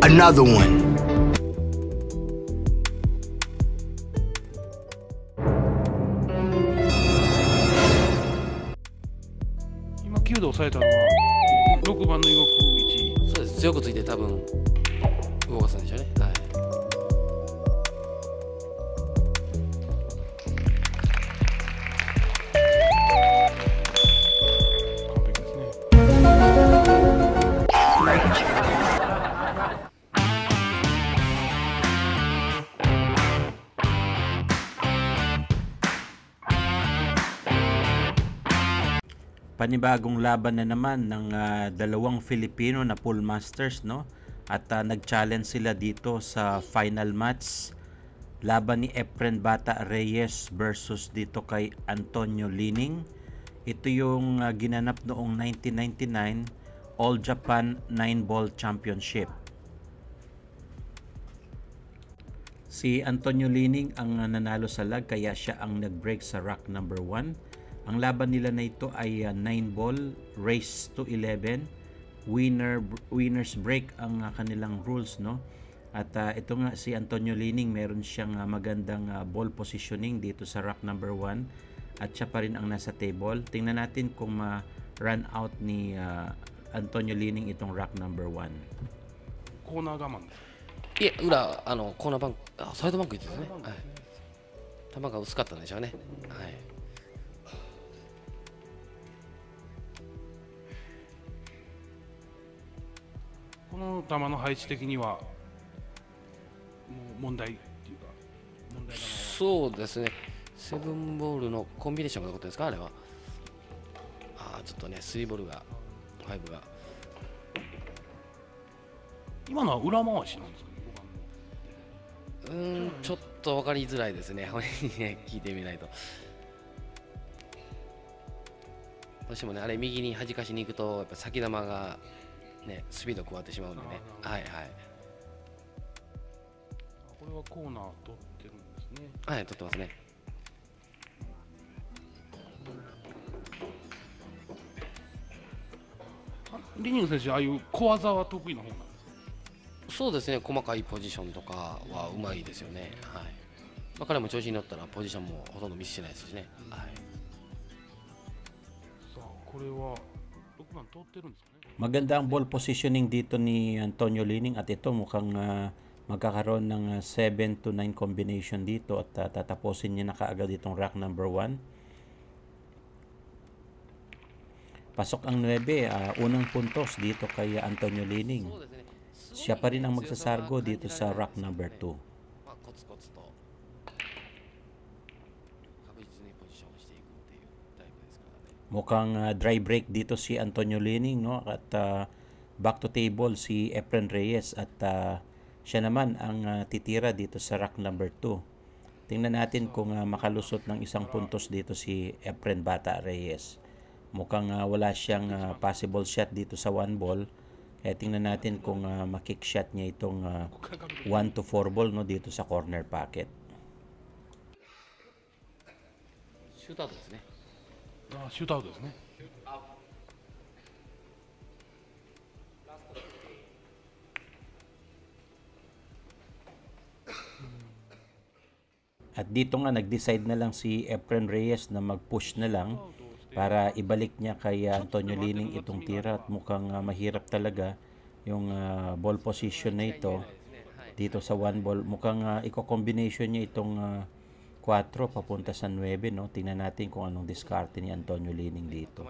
Another one. 今9で抑えたのは6番の動く位置。そうです。強くついて多分動かすんでしょうね。はい。完璧ですね。Panibagong laban na naman ng dalawang Filipino na pool masters, no? At nag-challenge sila dito sa final match, laban ni Efren Bata Reyes versus dito kay Antonio Lining. Ito yung ginanap noong 1999 All Japan 9-Ball Championship. Si Antonio Lining ang nanalo sa lag, kaya siya ang nag-break sa rack number 1. Ang laban nila na ito ay 9-ball, race to 11, winners break ang kanilang rules, no? At ito nga si Antonio Lining, meron siyang magandang ball positioning dito sa rack number 1 at siya pa rin ang nasa table. Tingnan natin kung ma-run out ni Antonio Lining itong rack number 1. コーナー我慢です。いえ、裏コーナーバンク、サイドバンクいってですね。はい。球が薄かったんでしょうね。はい。この球の配置的にはもう問題っていうか問題球は。そうですね。セブンボールのコンビネーションがのことですか、あれは。ちょっとね、3ボールが、5が。今のは裏回しなんですかね。ちょっと分かりづらいですね。本人にね、聞いてみないと。どうしてもね、あれ右に弾かしに行くと、やっぱ先球がね、スピード加わってしまうんでね。はいはい。これはコーナー取ってるんですね。はい、取ってますね。リニング選手、ああいう小技は得意な方なんですか。そうですね、細かいポジションとかはうまいですよね。はい。彼も調子に乗ったらポジションもほとんどミスしてないですしね。はい。さあ、これは6番通ってるんですかね。Maganda ang ball positioning dito ni Antonio Lining at ito mukhang magkakaroon ng 7 to 9 combination dito at tatapusin niya na kaagad itong rack number 1. Pasok ang 9, unang puntos dito kay Antonio Lining. Siya pa rin ang magsasargo dito sa rack number 2. Mukhang dry break dito si Antonio Lining, no? At back to table si Efren Reyes at siya naman ang titira dito sa rack number 2. Tingnan natin kung makalusot ng isang puntos dito si Efren Bata Reyes. Mukhang wala siyang possible shot dito sa 1 ball. Kaya tingnan natin kung makick shot niya itong 1 to 4 ball, no, dito sa corner pocket. シュートアウトですね。シュートアウトですね。At dito nga nag-decide na lang si Efren Reyes na mag-push na lang para ibalik niya kay Antonio Lining itong tira at mukhang mahirap talaga yung ball position na ito dito sa 1 ball. Mukhang i-combination niya itong 4 papunta sa 9, no? Tingnan natin kung anong diskarte ni Antonio Lining dito.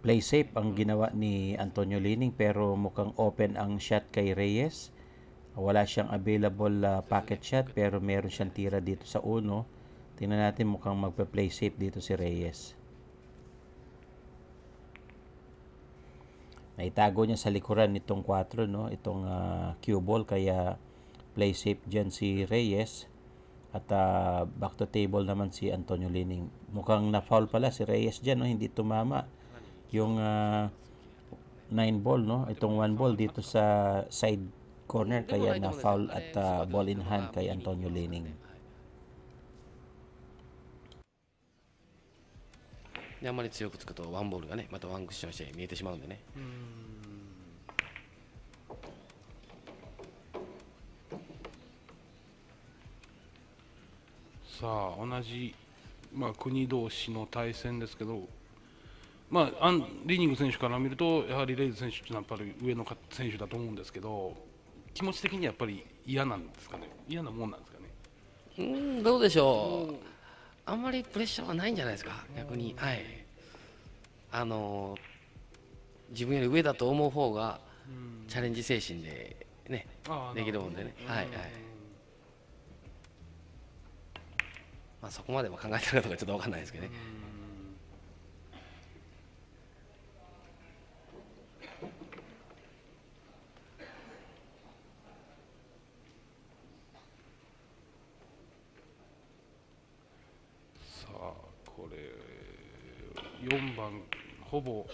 Play safe ang ginawa ni Antonio Lining pero mukhang open ang shot kay Reyes. Wala siyang available pocket shot pero meron siyang tira dito sa 1. Tingnan natin, mukhang magpa-play safe dito si Reyes. Naitago niya sa likuran nitong 4, no? Itong cue ball, kaya play safe dyan si Reyes. At back to table naman si Antonio Lining. Mukhang na-foul pala si Reyes dyan, no? Hindi tumama yung 9 ball, no? Itong 1 ball dito sa side corner, kaya na foul at ball in hand kay Antonio Lining. であんまり強くつくとワンボールがねまたワンクッションして見えてしまうんでね。さあ同じ、国同士の対戦ですけど、リーニング選手から見るとやはりレイズ選手というのはやっぱり上の選手だと思うんですけど、気持ち的にはやっぱり嫌なんですかね、嫌なもんなんですかね。どうでしょう、あんまりプレッシャーはないんじゃないですか、逆に。はい、自分より上だと思う方がチャレンジ精神でねできるもんでね。はいはい、そこまでも考えてるかどうかちょっと分かんないですけどね。さあこれ4番ほぼ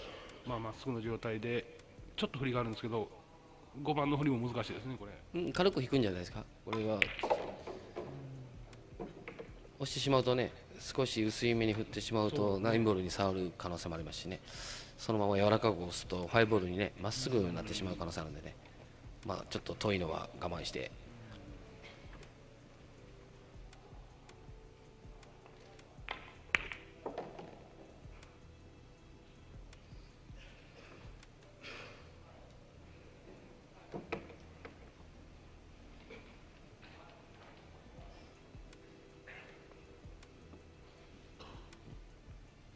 まっすぐの状態でちょっと振りがあるんですけど、5番の振りも難しいですねこれ。軽く引くんじゃないですか、これは。押してしまうとね、少し薄いめに振ってしまうとナインボールに触る可能性もありますしね、そのまま柔らかく押すとファイボールにねまっすぐになってしまう可能性あるんでね、ちょっと遠いのは我慢して。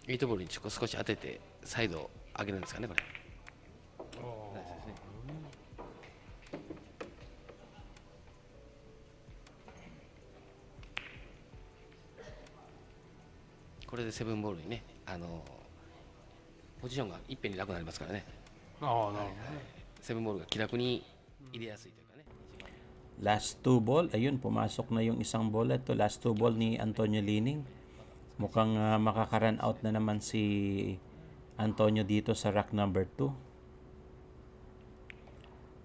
ミートボールに少し当ててサイドを上げるんですかね、これ。これでセブンボールにね、ポジションがいっぺんに楽になりますからね。なるほどね。セブンボールが気楽に入れやすいというかね。Last 2 ball, ayun, pumasok na yung isang bola. Ito, last 2 ball ni Antonio Lining. Mukhang makaka-run out na naman si Antonio dito sa rack number 2.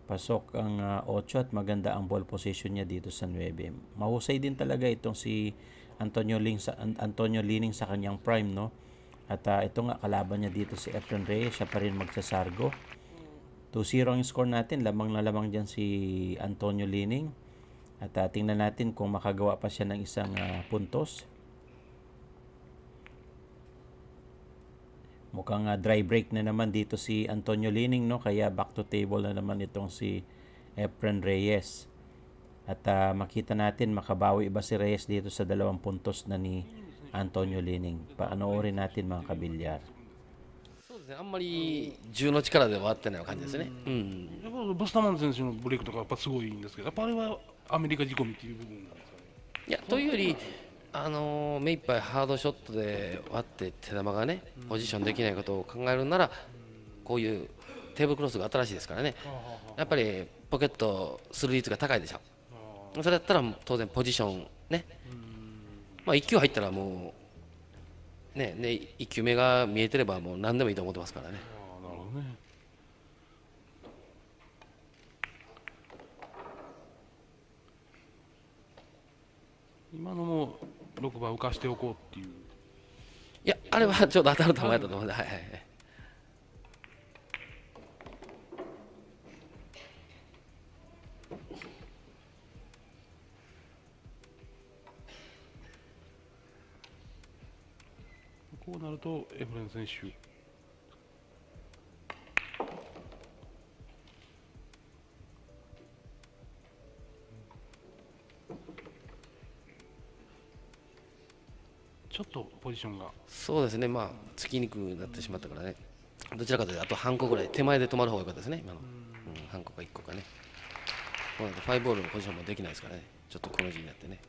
Pasok ang 8 at maganda ang ball position niya dito sa 9. Mahusay din talaga itong si Antonio Lining sa kanyang prime, no? At ito nga kalaban niya dito si Efren Reyes, siya pa rin magsasargo. 2-0 ang score natin, lamang na lamang dyan si Antonio Lining. At tingnan natin kung makagawa pa siya ng isang puntos. Mukhang dry break na naman dito si Antonio Lining, no? Kaya back to table na naman itong si Efren Reyes. At makita natin makabawi ba si Reyes dito sa 2 puntos na ni Antonio Lining. Paanoorin natin mga kabilyar. そうですね、あんまり10の力ではあってない感じですね。やっぱバスターマン選手のブレイクとかやっぱすごいんですけど、やっぱあれはアメリカ仕込みっていう部分なんですかね。いや、というより目いっぱいハードショットで割って手球がねポジションできないことを考えるなら、こういうテーブルクロスが新しいですからね、やっぱりポケットする率が高いでしょ。それだったら当然ポジションね、1球入ったらもうね、1球目が見えてればもう何でもいいと思ってますからね。なるほどね。今のも6番浮かしておこうっていう。いや、あれはちょうど当たると思ったと思うんで、はいはいはい。こうなるとエフレン選手。ちょっとポジションがそうですね、つきにくくなってしまったからね、どちらかというとあと半個ぐらい手前で止まる方が良かったですね、今の。半個か1個かね。こうなるとファイボールのポジションもできないですからね、ちょっとこの字になってね。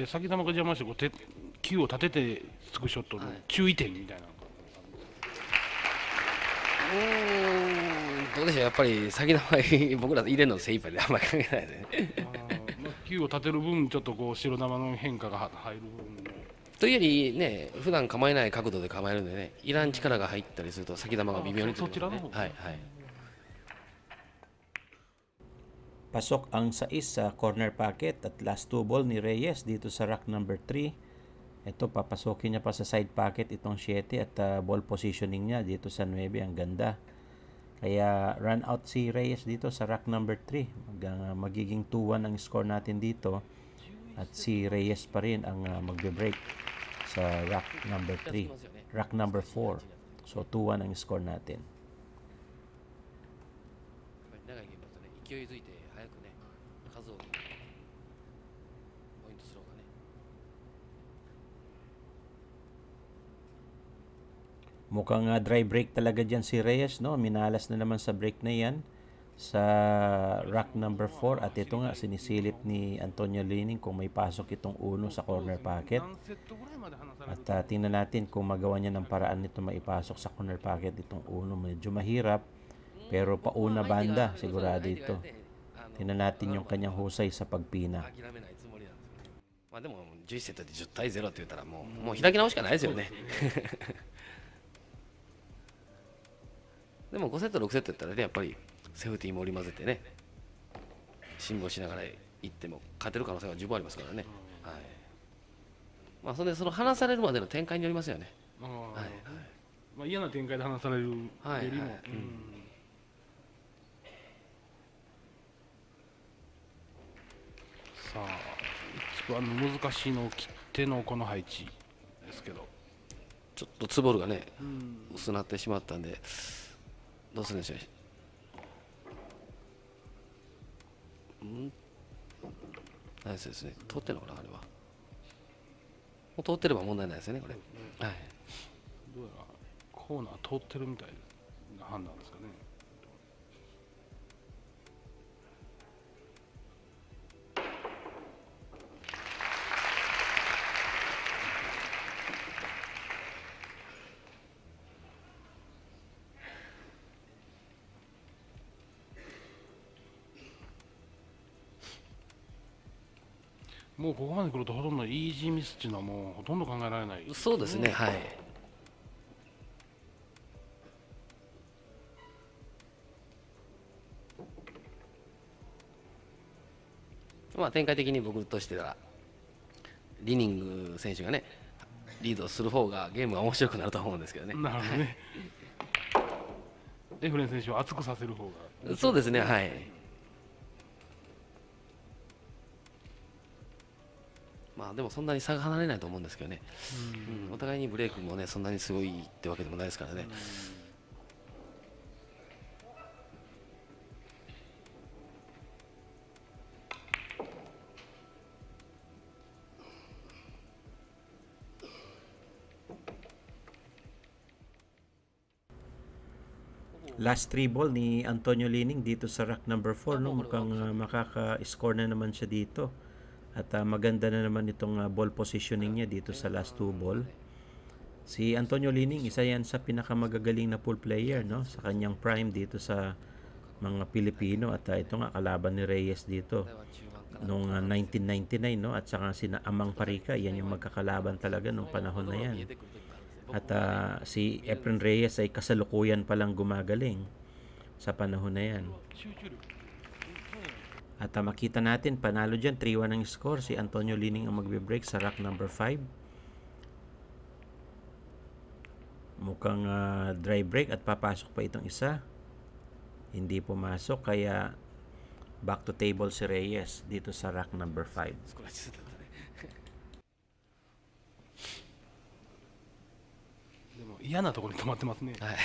先球が邪魔してこう球を立ててつくショットの注意点みたいな。どうでしょう、やっぱり先球僕ら入れるの精一杯であんまり考えないでね。球を立てる分ちょっとこう白球の変化が入る分というよりね、普段構えない角度で構えるんでね、いらん力が入ったりすると先球が微妙にそちらの方。はいはい。Pasok ang 6 sa corner pocket at last 2 ball ni Reyes dito sa rack number 3. Ito, papasokin niya pa sa side pocket itong 7 at ball positioning niya dito sa 9. Ang ganda. Kaya run out si Reyes dito sa rack number 3. Magiging 2-1 ang score natin dito. At si Reyes pa rin ang magbe-break sa rack number 3. Rack number 4. So 2-1 ang score natin. 長いゲームだとね、勢いづいて早くね、数をポイントする方がね。Mukhang dry break talaga dyan si Reyes, no? Minalas na naman sa break na yan sa rack number 4. At ito nga, sinisilip ni Antonio Lining kung may pasok itong uno sa corner pocket. At tingnan natin kung magawa niya ng paraan nito maipasok sa corner pocket itong uno. Medyo mahirap, pero pauna banda, sigurado ito. Tingnan natin yung kanyang husay sa pagpina. まあでも11セットで10対0って言ったらもう開き直しかないですよね。でも5セット6セットやったらね、やっぱりセーフティーも織り交ぜてね、辛抱しながらいっても勝てる可能性が十分ありますからね。はい。まあそれでその離されるまでの展開によりますよね。はい。まあ嫌な展開で離されるよりも、さあ一番難しいのを切ってのこの配置ですけど、ちょっとツーボールがね、薄なってしまったんで、どうするんでしょう。ナイスですね。通ってるのかな、あれは。もう通ってれば問題ないですよね、これ。はい。どうやらコーナー通ってるみたいな判断ですかね。もうここまで来るとほとんどイージーミスっていうのはもうほとんど考えられない。そうですね、はい。まあ展開的に僕としてはリニング選手がねリードする方がゲームが面白くなると思うんですけどね。なるほどね。エフレン選手を熱くさせる方が。そうですね、はい。まあでもそんなに差が離れないと思うんですけどね。お互いにブレイクもねそんなにすごいってわけでもないですからね。Last 3 ball ni Antonio Lining dito sa rack number 4, no? Mukhang makaka-score na naman siya dito. At maganda na naman itong ball positioning niya dito sa last 2 ball. Si Antonio Lining, isa yan sa pinakamagagaling na pool player, no? Sa kanyang prime dito sa mga Pilipino. At ito nga, kalaban ni Reyes dito noong 1999, no? At saka sina Amang Parika, yan yung magkakalaban talaga nung panahon na yan. At si Efren Reyes ay kasalukuyan palang gumagaling sa panahon na yan. At makita natin, panalo dyan, 3-1 ang score. Si Antonio Lining ang magbe-break sa rack number 5. Mukhang dry break at papasok pa itong isa. Hindi pumasok, kaya back to table si Reyes dito sa rack number 5. でも嫌なところに止まってますね。はい。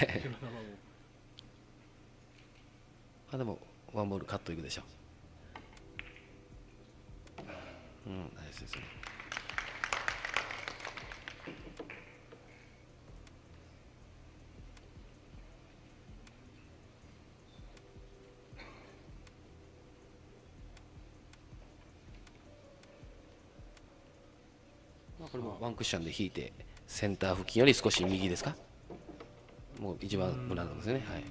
あでもワンボールカットいくでしょう。ナイスですね。これもワンクッションで引いてセンター付近より少し右ですか。もう一番無難なんですね。はい。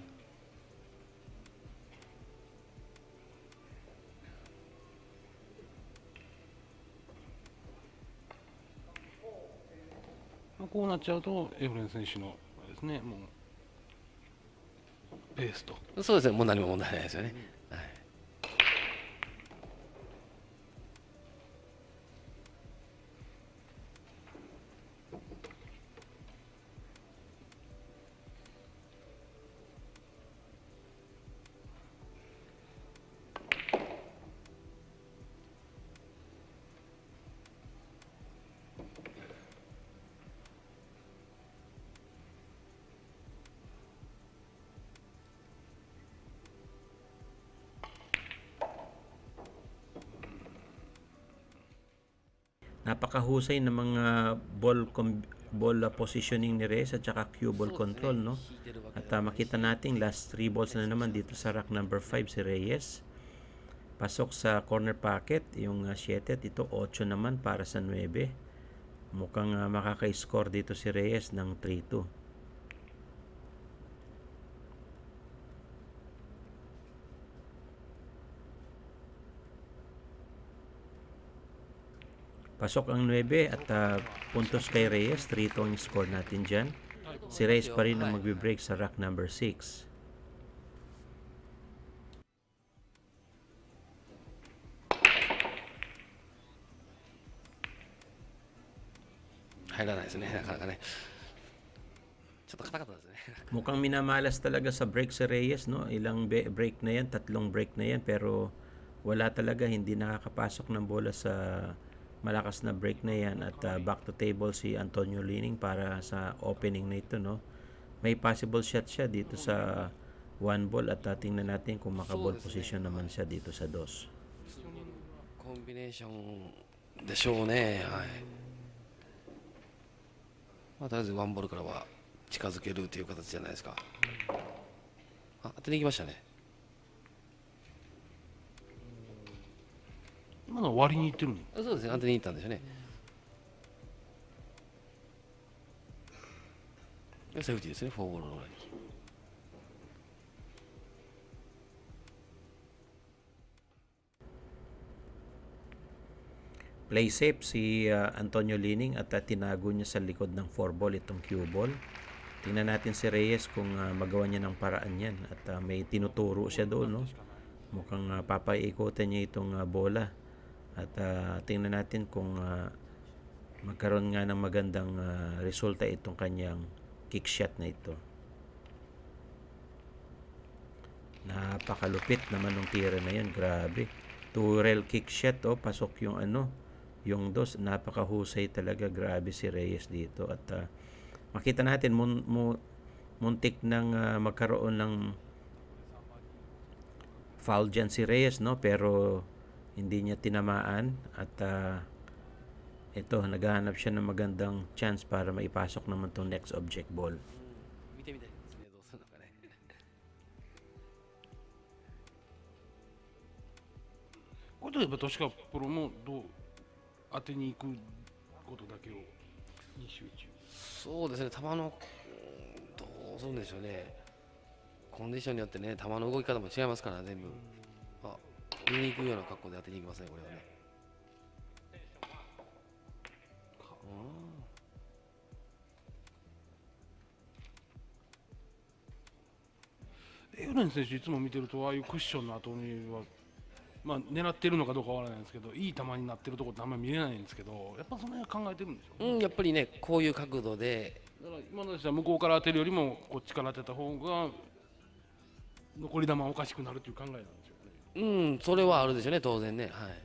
こうなっちゃうとエフレン選手のあれですね、もうペースと。そうですね、もう何も問題ないですよね。はい。Napakahusay ng mga ball positioning ni Reyes at saka cue ball control, no? At makita natin last 3 balls na naman dito sa rack number 5 si Reyes. Pasok sa corner pocket yung 7 at ito 8 naman para sa 9. Mukhang makaka-score dito si Reyes ng 3-2. Pasok ang 9 at puntos kay Reyes. 3-2 ang score natin dyan. Si Reyes pa rin ang magbe-break sa rack number 6. Mukhang minamalas talaga sa break si Reyes, no? Ilang break na yan, 3 break na yan, pero wala talaga, hindi nakakapasok ng bola sa malakas na break na yan. At back to table si Antonio Lining para sa opening na ito, no? May possible shot siya dito sa 1 ball at tingnan natin kung maka-ball position naman siya dito sa 2. コンビネーションでしょうね。はい。まあ、とりあえずワンボールからは近づけるという形じゃないですか。あ、当てに行きましたね。今の割りにいってるの？そうですね、当てに行ったんでしょうね。セーフティーですね、フォアボールの裏に。Play safe si Antonio Lining at tinago niya sa likod ng 4 ball itong cue ball. Tingnan natin si Reyes kung magawa niya ng paraan yan. At may tinuturo siya doon, no? Mukhang papaikutan niya itong bola. At tingnan natin kung magkaroon nga ng magandang resulta itong kanyang kick shot na ito. Napakalupit naman ng tira na yan. Grabe. Two-rail kick shot, oh. Pasok yung yung 2. Napakahusay talaga. Grabe si Reyes dito. At makita natin muntik nang magkaroon ng foul dyan si Reyes, no? Pero hindi niya tinamaan. At ito, naghahanap siya ng magandang chance para maipasok naman itong next object ball.これで言えば確かプロも当てに行くことだけをに集中。そうですね、球のどうするんでしょうね。コンディションによってね、球の動き方も違いますから全部。あ、見に行くような格好で当てに行きますね、これはね。エウレン選手いつも見てるとああいうクッションの後には、まあ、狙ってるのかどうかわからないんですけど、いい球になってるところってあんまり見れないんですけど、やっぱその辺は考えてるんでしょう、やっぱりね、こういう角度で、だから今のでしたら向こうから当てるよりもこっちから当てた方が残り球おかしくなるという考えなんでしょうね。それはあるでしょうね、当然ね。はい。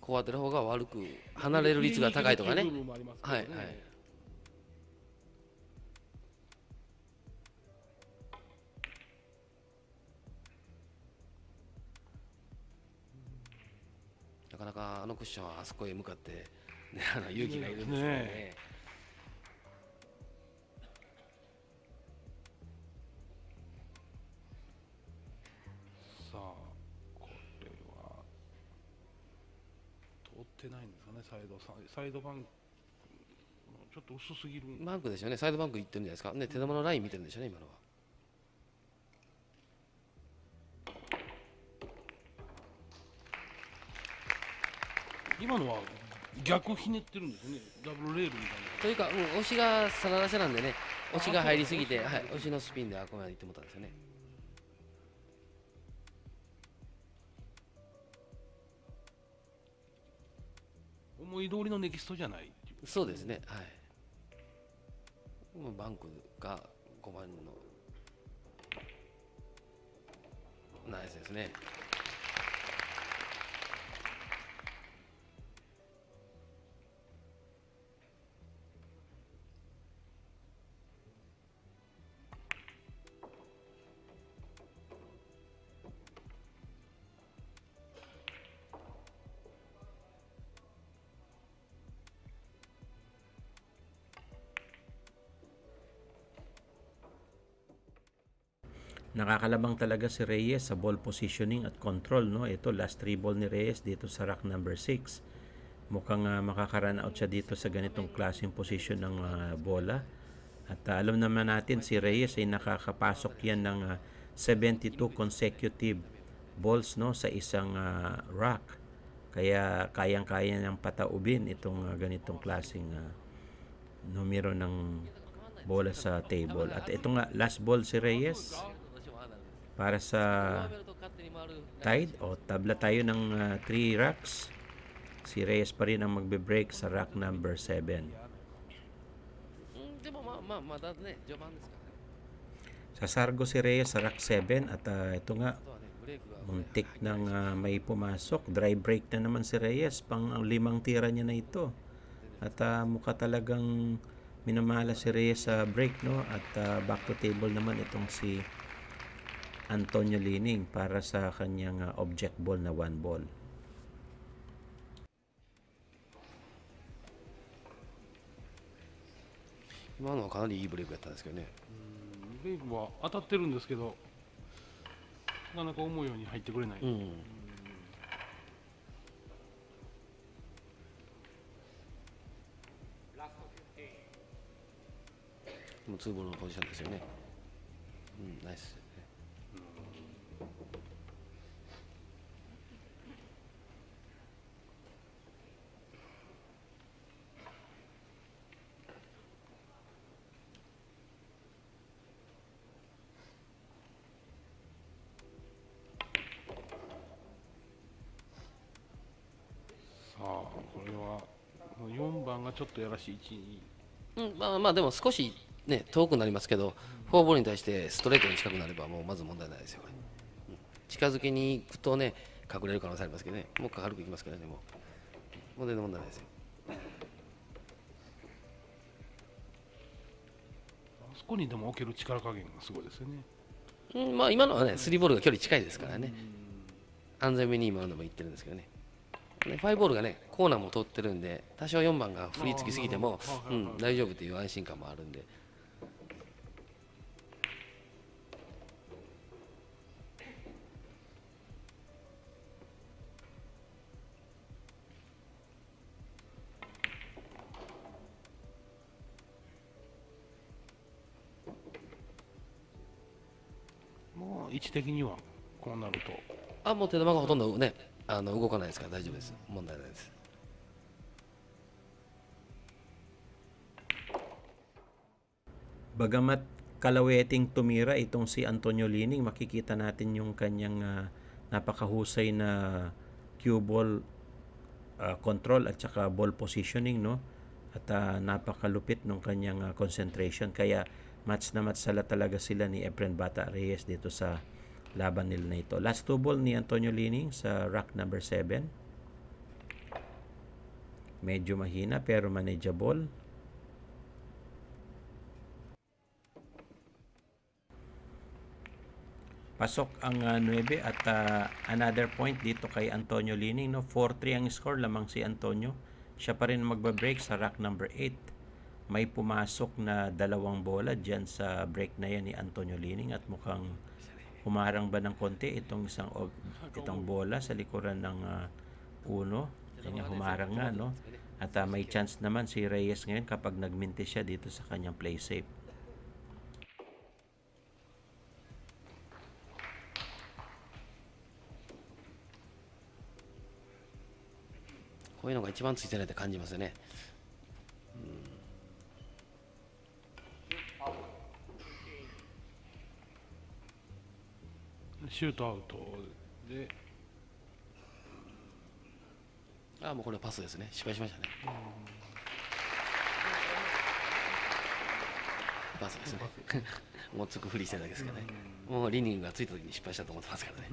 こう当てる方が悪く離れる率が高いとかね。はいはい。なかなかあのクッションはあそこへ向かって、ね、勇気がいるんですよね。さあこれは通ってないんですかね、サイドバンクちょっと薄すぎるバンクですよね、サイドバンクいってるんじゃないですかね。手玉のライン見てるんでしょうね、今のは。今のは逆ひねってるんですよね、ダブルレールみたいな。というか、押しがさららしなんでね、押しが入りすぎて、はい、押しのスピンであこまでいってもらったんですよね。思い通りのネキストじゃないっていう。そうですね、はい。バンクが5番のナイスですね。Nakakalabang talaga si Reyes sa ball positioning at control, no? Ito last 3 ball ni Reyes dito sa rack number 6. Mukhang makaka-run out siya dito sa ganitong klaseng position ng bola. At alam naman natin si Reyes ay nakakapasok yan ng 72 consecutive balls, no, sa isang rack. Kaya kayang-kaya niyang pataubin itong ganitong klaseng numero ng bola sa table. At ito nga, last ball si Reyes para sa tied o tabla tayo ng 3 racks. Si Reyes pa rin ang magbe-break sa rack number 7. Sasargo si Reyes sa rack 7 at ito nga, muntik nang may pumasok. Dry break na naman si Reyes. Pang 5 tira niya na ito. At mukha talagang minamala si Reyes sa break, no? At back to table naman itong si Antonio Lining para sa kanyang object ball na 1 ball. Imoのはかなりいいブレイクやったんですけどね。ブレイクは当たってるんですけど、なかなか思うように入ってくれない。もう2ボールのポジションですよね。ナイス。これは4番がちょっとやらしい位置に、まあでも少しね遠くなりますけど、フォアボールに対してストレートに近くなればもうまず問題ないですよこれ。近づきに行くとね隠れる可能性ありますけどね、もう軽くいきますからね、もう全然問題ないですよ。あそこにでも置ける力加減がすごいですよね。まあ今のはね3ボールが距離近いですからね、安全めに今のでもいってるんですけどね。5ボールがねコーナーも通ってるんで、多少4番が振り付きすぎても大丈夫という安心感もあるんで。もう位置的にはこうなると、もう手玉がほとんどね動かないですから大丈夫です、問題ないです。Bagamat kalaweting tumira itong si Antonio Lining, makikita natin yung kanyang napakahusay na cue ball control at saka ball positioning, no? At napakalupit ng kanyang concentration. Kaya match na match talaga sila ni Efren Bata Reyes dito sa laban nila na ito. Last 2 ball ni Antonio Lining sa rack number 7. Medyo mahina pero manageable. Pasok ang 9 at another point dito kay Antonio Lining, no? 4-3 ang score, lamang si Antonio. Siya pa rin magba-break sa rack number 8. May pumasok na 2 bola dyan sa break na yan ni Antonio Lining at mukhang humarang ba ng konti itong itong bola sa likuran ng uno. Kanya humarang nga, no? At may chance naman si Reyes ngayon kapag nagminti siya dito sa kanyang play safe.こういうのが一番ついてないって感じますよね。シュートアウトで、もうこれはパスですね、失敗しましたね。パスですね。もうつくふりしてるだけですからね。もうリニングがついた時に失敗したと思ってますからね。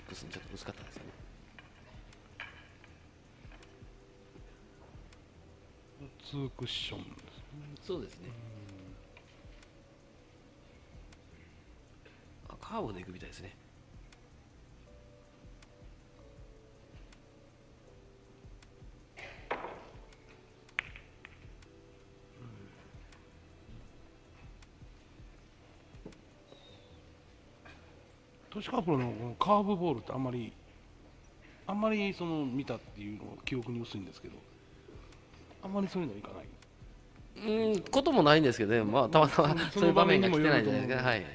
6にちょっと薄かったんですよね。2クッションですね。そうですね。カーブでいくみたいですね。年川プロのこのカーブボールってあんまりその見たっていうのが記憶に薄いんですけど、あんまりそういうのいかない。こともないんですけどね、まあ、たまたまそういう場面が来てないんじゃないですか。はい。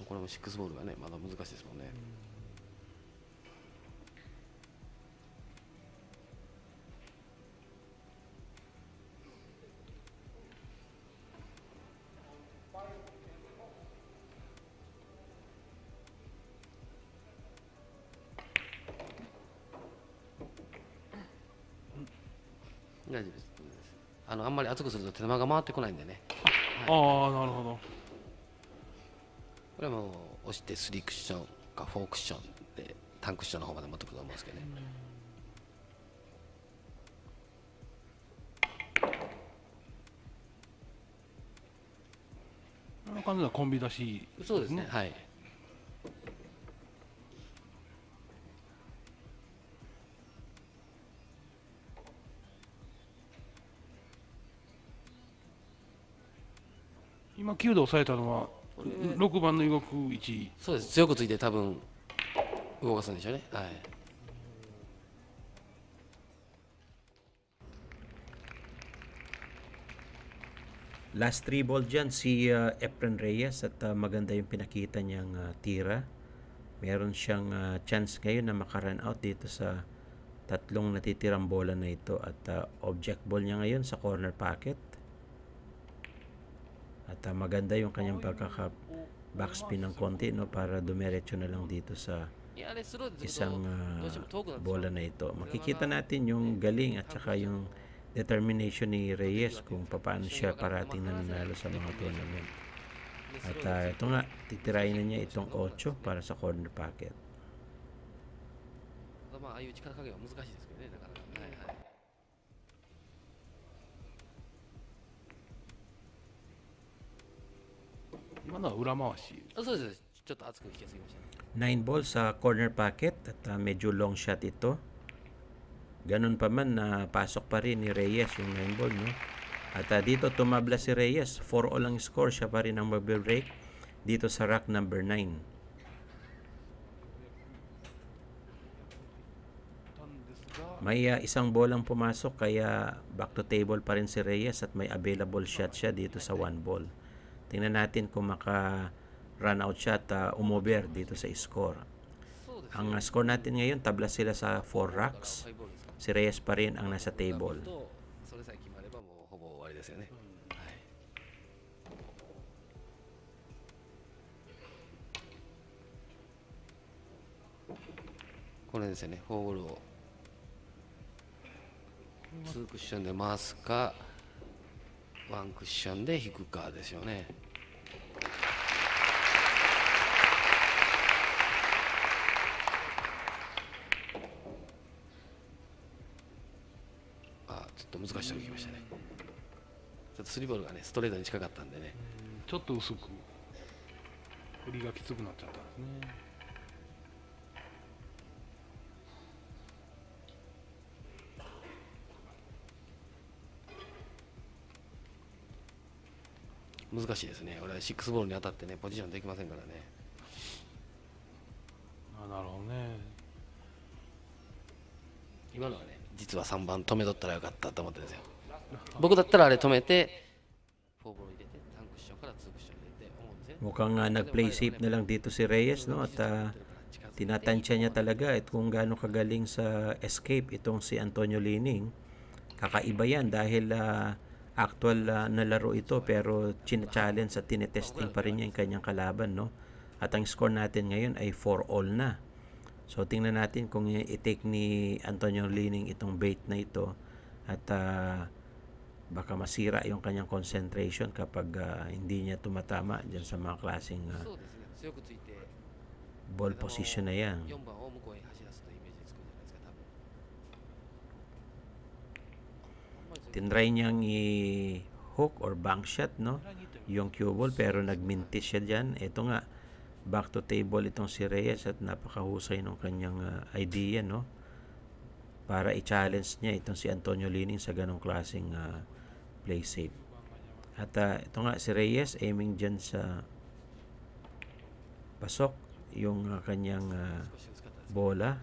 これも6ボールがね、まだ難しいですもんね。大丈夫です。あんまり熱くすると手玉が回ってこないんでね。ああ、なるほど。これはもう押して3クッションか4クッションで10クッションの方まで持ってくると思うんですけどね。こんな感じのコンビ出し、そうですね。はい。今9で抑えたのは6番の動く位置。そうです。強くついて多分動かすんでしょうね。はい。Last 3 ball dyan si Efren Reyes at maganda yung pinakita niyang tira. Meron siyang chance ngayon na maka-run out dito sa tatlong natitirang bola na ito at object ball niya ngayon sa corner pocket. At maganda yung kanyang backspin ng konti, no, para dumiretso na lang dito sa isang bola na ito. Makikita natin yung galing at saka yung determination ni Reyes kung paano siya parating nananalo sa mga tournament. At ito nga, titirayin na niya itong 8 para sa corner pocket. Chat 9 ball sa corner pocket at medyo long shot ito. Ganun pa man na pasok pa rin ni Reyes yung 9 ball, no? At dito tumabla si Reyes, 4-all ang score, siya pa rin ang mag-break dito sa rack number 9. May isang bolang pumasok kaya back to table pa rin si Reyes at may available shot siya dito sa 1 ball. Tingnan natin kung maka-run out shot umover dito sa score. Ang score natin ngayon, tabla sila sa 4 racks. Si Reyes pa rin ang nasa table. Kore ですね、フォーボールを2クッションで回すか1クッションで引くかですよね。ちょっと難しいとこ来ましたね。ちょっと3ボールがねストレートに近かったんでね、ちょっと薄く振りがきつくなっちゃったんですね。難しいですね。俺は6ボールに当たってねポジションできませんからね。なるほどね。今のはね実は3番止めとったらよかったと思ってるんですよ。僕だったらあれ止めて4ボール入れて3クッションから2クッション入れて思うんですね。Mukhang nag-play safe na lang dito si Reyes, no, at tinatansya niya talaga at kung gaano kagaling sa escape itong si Antonio Lining. Kakaiba yan dahil actual na laro ito pero china-challenge at tinetesting pa rin niya yung kanyang kalaban, no? At ang score natin ngayon ay 4-all na. So tingnan natin kung i-take ni Antonio Lining itong bait na ito at baka masira yung kanyang concentration kapag hindi niya tumatama dyan sa mga klaseng ball position na yan. Tinry niyang i-hook or bank shot, no, yung cue ball pero nagmintis siya dyan. Ito nga, back to table itong si Reyes at napakahusay ng kanyang idea, no, para i-challenge niya itong si Antonio Lining sa ganong klaseng play safe. At ito nga si Reyes aiming dyan sa pasok yung kanyang bola.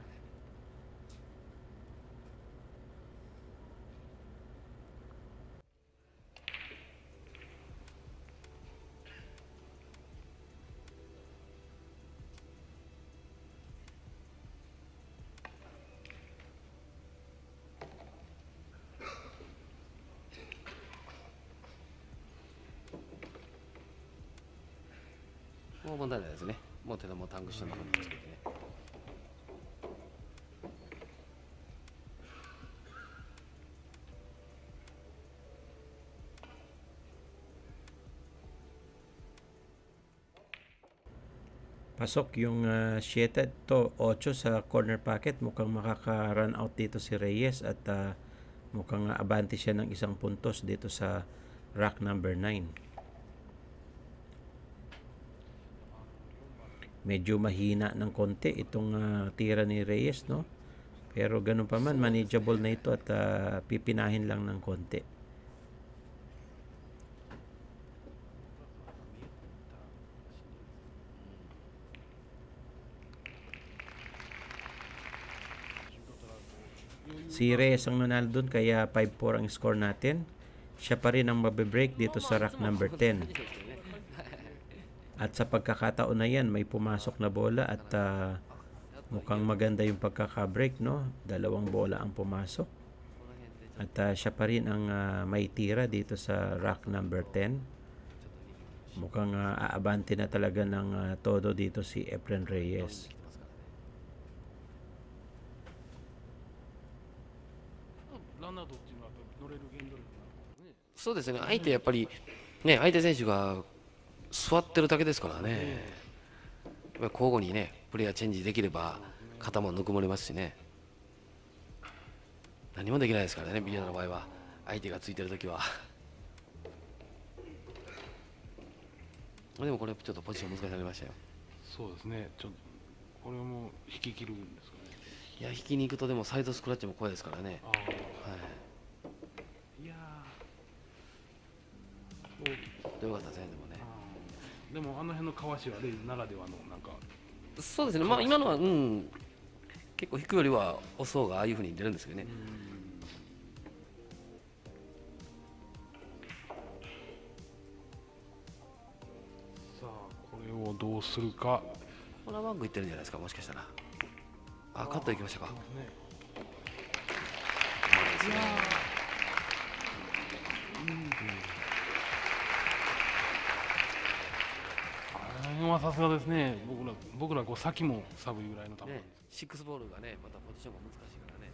もう問題ないですね。もう手玉をタンクションの方につけてね。Pasok yung 7 to 8 sa corner pocket. Mukhang makaka-run out dito si Reyes at mukhang abante siya ng isang puntos dito sa rack number 9. Medyo mahina ng konti itong tira ni Reyes, no? Pero ganun pa man, manageable na ito at pipinahin lang ng konti. Si Reyes ang nanalo dun, kaya 5-4 ang score natin. Siya pa rin ang mabibreak dito sa rack number 10. At sa pagkakataon na yan, may pumasok na bola at mukhang maganda yung pagkakabreak, no? 2 bola ang pumasok. At siya pa rin ang may tira dito sa rack number 10. Mukhang aabante na talaga ng todo dito si Efren Reyes. そうですね。相手やっぱりね、相手選手が座ってるだけですからね。交互にね、プレーヤーチェンジできれば肩もぬくもりますしね。何もできないですからね、ビリヤードの場合は相手がついてるときは。でもこれちょっとポジション難しくなりましたよ。そうですね。これも引き切るんですかね。いや、引きに行くとでもサイドスクラッチも怖いですからね。はい。いやー。よかったですね、でもね。でもあの辺のかわしはレイならではのなんか。そうですね。まあ今のは結構引くよりは遅うがああいう風に出るんですけどね。さあこれをどうするか。これはバンクいってるんじゃないですか、もしかしたら。あ、カットいきましたか。うまいですね。さすがですね。僕らこう先もサブぐらいの球。6ボールがね、またポジションが難しいからね。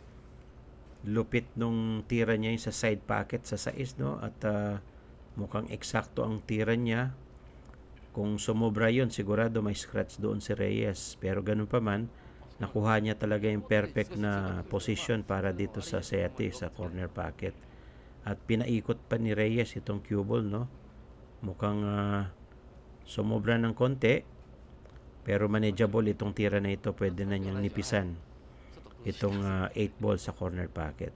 Lupit nung tira niya yung sa side pocket sa sais, no? At mukhang eksakto ang tira niya. Kung sumobra yun, sigurado may scratch doon si Reyes. Pero ganun pa man, nakuha niya talaga yung perfect na position para dito sa sete, sa corner pocket. At pinaikot pa ni Reyes itong cue ball, no? Mukhang sumobra ng konti, pero manageable itong tira na ito. Pwede na niyang nipisan itong 8 ball sa corner pocket.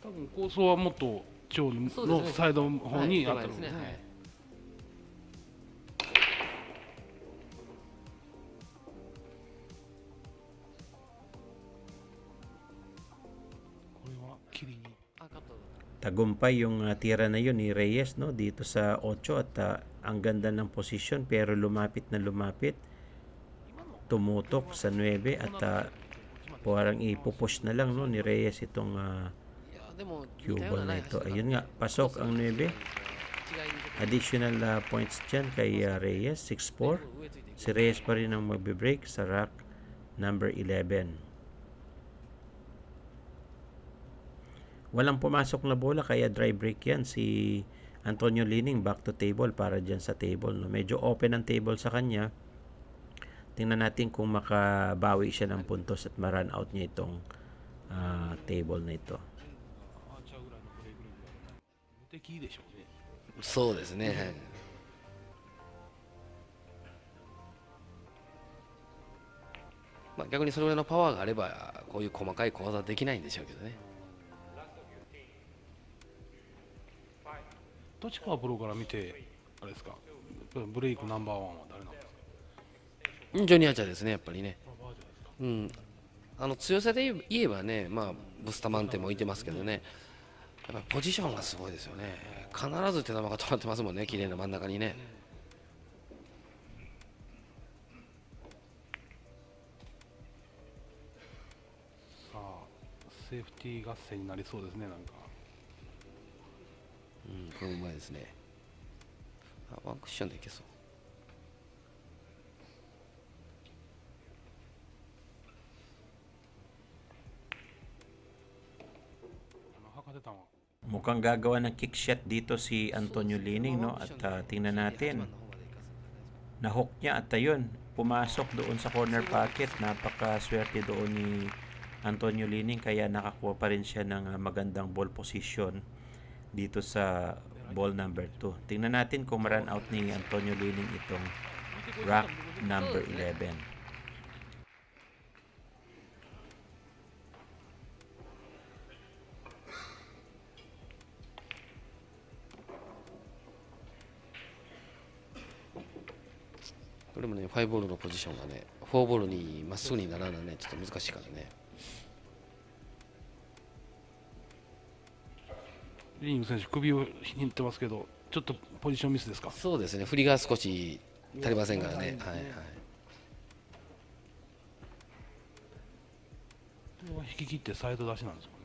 多分構想はもっと長のサイドの方にあったのですね。これは切りに。Tagumpay yung tira na yun ni Reyes, no, dito sa 8 at ang ganda ng posisyon, pero lumapit na lumapit, tumutok sa 9 at parang ipupush na lang, no, ni Reyes itong cue ball na ito. Ayun nga, pasok ang 9. Additional points dyan kay Reyes, 6-4. Si Reyes pa rin ang magbe-break sa rack number 11. Walang pumasok na bola, kaya dry break yan. Si Antonio Lining back to table para dyan sa table, no? Medyo open ang table sa kanya. Tingnan natin kung makabawi siya ng puntos at ma-run out niya itong table na ito. そうですね。まあ、逆にそれぐらいのパワーがあればこういう細かい小技できないんでしょうけどね。立川プロから見てあれですか、ブレイクナンバーワンは誰なんですか？ジョニー・アーチャーですね、やっぱりね。うん、強さで言えばね、まあ、ブスタマンテもいてますけどね、やっぱポジションがすごいですよね。必ず手玉が止まってますもんね、綺麗な真ん中にね。さあセーフティー合戦になりそうですね。なんかこれうまいですね。ワンクッションでいけそう。博士たんは Mukhang gagawa ng kick shot dito si Antonio Lining, no? At tingnan natin. Nahook niya at ayun, pumasok doon sa corner pocket. Napakaswerte doon ni Antonio Lining kaya nakakuha pa rin siya ng magandang ball position dito sa ball number 2. Tingnan natin kung ma-run out ni Antonio Lining itong rack number 11. これもね、5ボールのポジションがね、4ボールにまっすぐにならないね、ちょっと難しいからね。リーニング選手、首をひねってますけど、ちょっとポジションミスですか？そうですね、振りが少し足りませんからね。はいはい。引き切ってサイド出しなんですかね。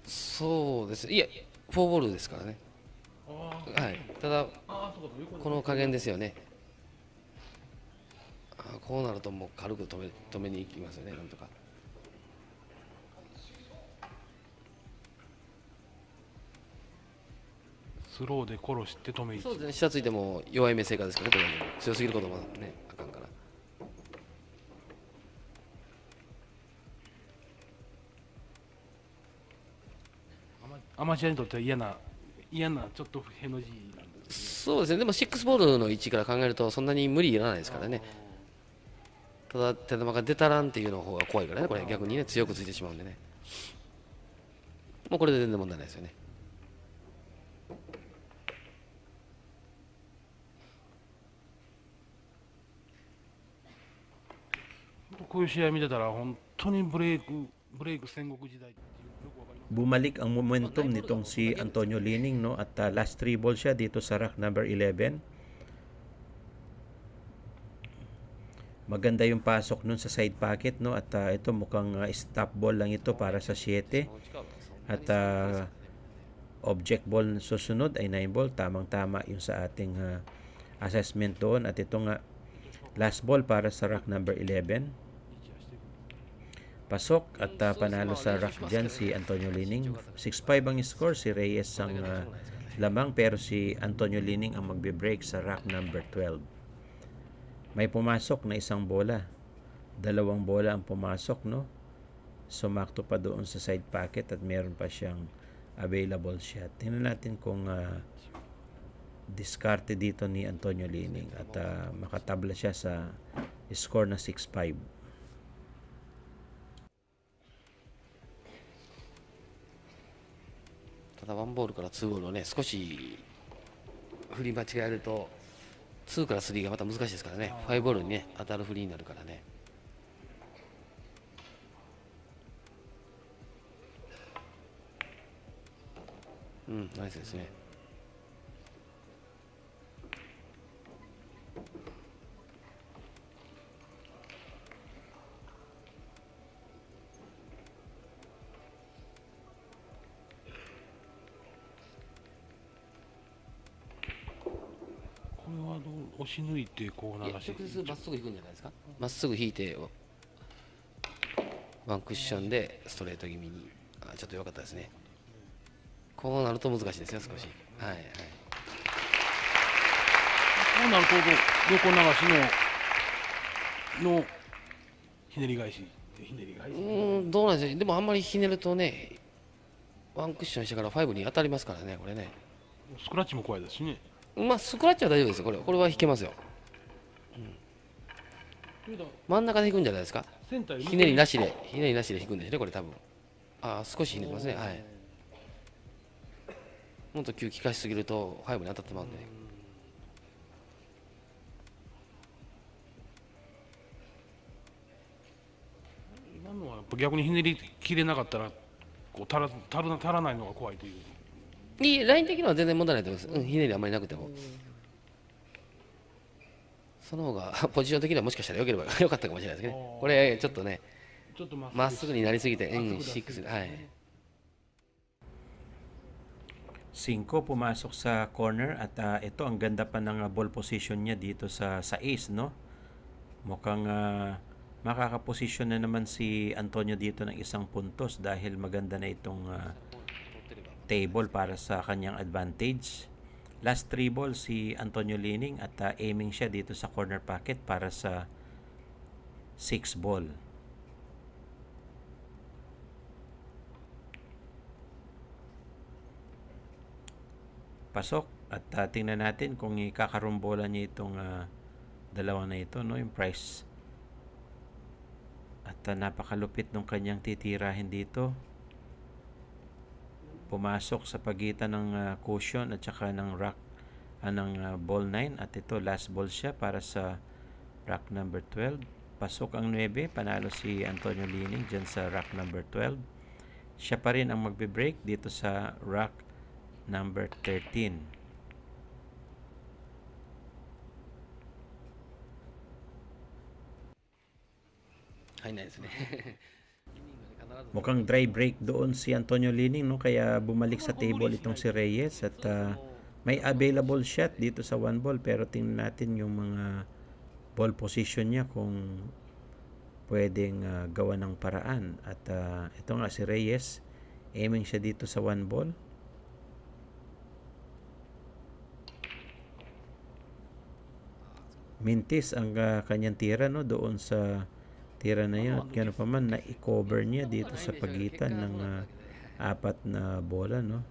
そうですね、いや、4ボールですからね。はい、ただ、この加減ですよね。こうなるともう軽く止めに行きますよね、なんとか。スローで殺して止めそうですね、下ついても弱い目性化ですからね、これは強すぎることもね、あかんから。アマチュアにとっては嫌なちょっとへの字なんですそうですね、でも6ボールの位置から考えるとそんなに無理いらないですからね。ただ手玉が出たらんっていうの方が怖いからね、これ逆にね強くついてしまうんでね。もうこれで全然問題ないですよね。こういう試合見てたら本当にブレイク戦国時代っていうよくわかります。 Bumalik ang momentum nitong si Antonio Lining, no? At last 3 ball siya dito sa rack number 11. Maganda yung pasok nun sa side pocket, no? At ito mukhang stop ball lang ito para sa 7. At object ball susunod ay 9 ball. Tamang-tama yung sa ating assessment doon. At ito nga last ball para sa rack number 11. Pasok at panalo sa rack dyan si Antonio Lining. 6-5 ang score. Si Reyes ang lamang pero si Antonio Lining ang magbe-break sa rack number 12. May pumasok na isang bola. 2 bola ang pumasok, no? Sumakto pa doon sa side pocket at meron pa siyang available shot. Tingnan natin kung diskarte dito ni Antonio Lining at makatabla siya sa score na 6-5.ただワンボールからツーボールをね少し振り間違えると2から3がまた難しいですからね。5ボールにね当たる振りになるからね。ナイスですね。これは押し抜いてこう流して直接まっすぐ引くんじゃないですか。まっすぐ引いてワンクッションでストレート気味にちょっと良かったですね。こうなると難しいですよ少し。はいはい。こうなると横流しのひねり返しどうなんでしょう。でもあんまりひねるとねワンクッションしてから5に当たりますからねこれね。スクラッチも怖いですしね。まあスクラッチは大丈夫ですよ。これは引けますよ。真ん中で引くんじゃないですか。センターよりひねりなしで引くんですね、これ多分。少しひねってますね。はい。もっと急利かしすぎるとファイブに当たってまうんで。今のはやっぱ逆にひねりきれなかったらこう足らないのが怖いという。ライン的には全然問題ないと思います。ひねりあんまりなくても。その方がポジション的にはもしかしたら良かったかもしれないですね。これちょっとね、ちょっとまっすぐになりすぎて、まっすぐ6、はい。5 pumasok sa corner at ito ang ganda pa ng ball position niya dito sa ace, no? Mukhang makakaposisyon na naman si Antonio dito ng isang puntos dahil maganda na itong table para sa kanyang advantage. Last 3 ball si Antonio Lining at aiming siya dito sa corner pocket para sa 6 ball. Pasok at tingnan natin kung ikakarumbola niya itong dalawa na ito, no, yung price. At napakalupit ng kanyang titirahin dito. Pumasok sa pagitan ng cushion at saka ng rack ng ball 9 at ito last ball siya para sa rack number 12. Pasok ang 9, panalo si Antonio Lining dyan sa rack number 12. Siya pa rin ang magbe-break dito sa rack number 13. Mukhang dry break doon si Antonio Lining, no, kaya bumalik sa table itong si Reyes at may available shot dito sa 1 ball pero tingnan natin yung mga ball position niya kung pwedeng gawa ng paraan at ito nga si Reyes, aiming siya dito sa 1 ball. Mintis ang kanyang tira, no, doon sa tira na yun at gano'n pa man na i-cover niya dito sa pagitan ng 4 na bola, no.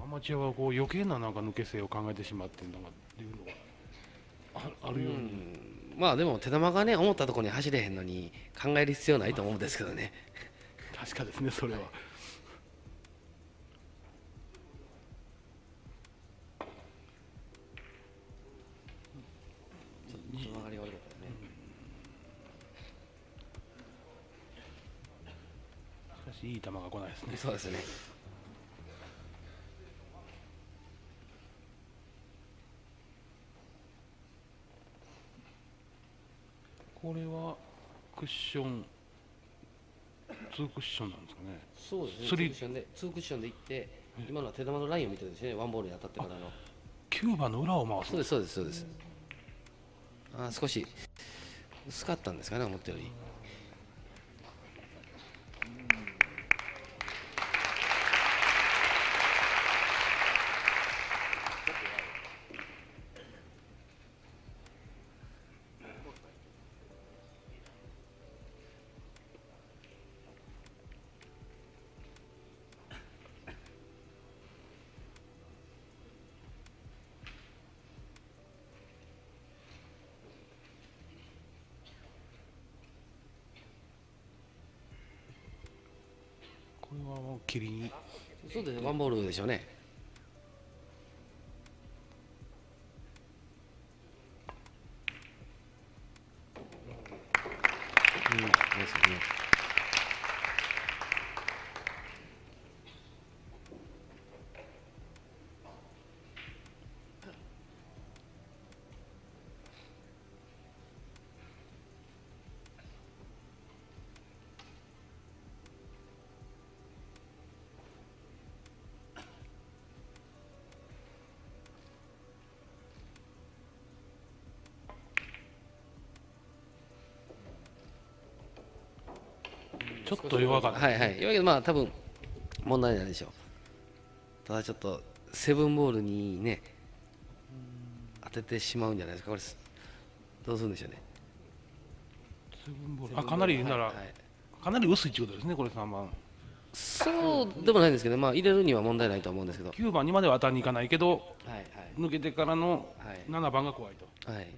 アマチュアはこう余計ななんか抜け性を考えてしまっていうのがあるように。まあでも手玉がね思ったところに走れへんのに考える必要ないと思うんですけどね。確かですね、それは。曲がり悪かったね。しかしいい球が来ないですね。そうですね。これはクッション2クッションなんですかね。そうですね。2クッションでいって、今のは手玉のラインを見てるんですね。ワンボールに当たってからの。9番の裏を回す。そうです。少し薄かったんですかね、思ったより。これはもう切りに。そうですね、ワンボールでしょうね。ですね。ちょっと弱かった。はいはい。弱いけどまあ多分問題ないでしょう。ただちょっとセブンボールにね当ててしまうんじゃないですか。これどうするんでしょうね。セブンボール、かなりなら、はいはいかなり薄いってことですね、これ3番。そうでもないんですけど、まあ、入れるには問題ないと思うんですけど、9番にまでは当たりにいかないけど、はい抜けてからのはい7番が怖いと。はいはい、